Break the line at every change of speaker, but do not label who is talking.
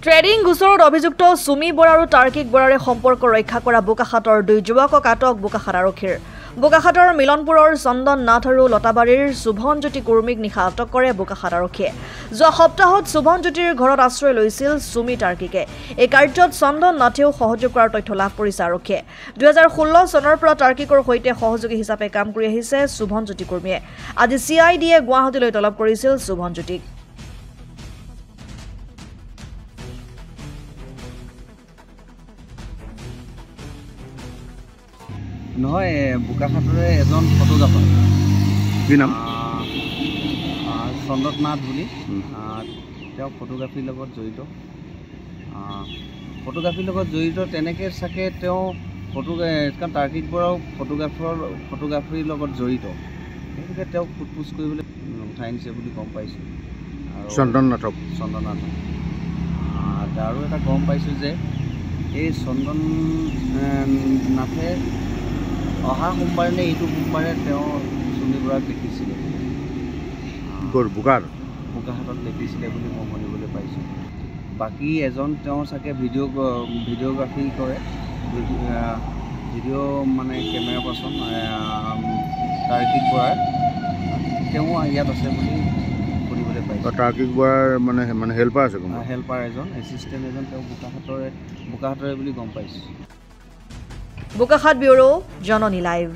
Trading গোচৰত অভিযুক্ত সুমি বৰা আৰু তাৰ্কিক বৰাৰে সম্পৰ্ক ৰক্ষা কৰা বোকাখাটৰ দুই যুৱকক আটক বোকাখাট আৰক্ষীৰ। বোকাখাটৰ মিলনপুৰৰ চন্দন নাথ আৰু লতাবাৰীৰ শুভনজ্যোতি কুৰ্মীক নিশা আটক কৰে বোকাখাট আৰক্ষীয়ে। যোৱা সপ্তাহত শুভনজ্যোতিৰ ঘৰত আশ্ৰয় লৈছিল সুমি তাৰ্কিকে। এই কাৰ্যত চন্দন নাথেও সহযোগ কৰাৰ তথ্য লাভ কৰিছে আৰক্ষীয়ে। 2016 চনৰ পৰা তাৰ্কিকৰ সৈতে সহযোগী হিচাপে কাম কৰি আহিছে শুভনজ্যোতি কুৰ্মীয়ে। আজি CIDয়ে গুৱাহাটীলৈ তলব কৰিছিল শুভনজ্যোতিক।
নহয় বোকাখাটৰে এজন ফটোগ্ৰাফাৰ
কি নাম
চন্দন নাথ বুলি তেওঁ ফটোগ্ৰাফীৰ লগত জড়িত তেনেকৈ চাগে তেওঁ কাৰণ তাৰ্কিক বৰাও ফটোগ্ৰাফীৰ লগত জড়িত গতিকে তেওঁক সোধপোছ কৰিবলৈ উঠাই নিছে বুলি গম পাইছোঁ।
চন্দন নাথক
আৰু এটা গম পাইছোঁ যে এই চন্দন নাথে অহা সোমবাৰে নে এইটো সোমবাৰে তেওঁ সুমি বৰাক দেখিছিলে বোকাখাটত দেখিছিলে বুলি মই শুনিবলৈ পাইছোঁ। বাকী এজন তেওঁ চাগে ভিডিঅ'গ্ৰাফী কৰে, ভিডিঅ' মানে কেমেৰা পাৰ্চন তাৰ্কিক বৰাৰ তেওঁ ইয়াত আছে বুলি শুনিবলৈ পাইছোঁ।
তাৰ্কিক বৰাৰ মানে হেল্পাৰ আছে,
হেল্পাৰ এজন এছিষ্টেণ্ট এজন তেওঁ বোকাখাটৰে বুলি গম পাইছোঁ।
বোকাখাট ব্যুৰো জননী লাইভ।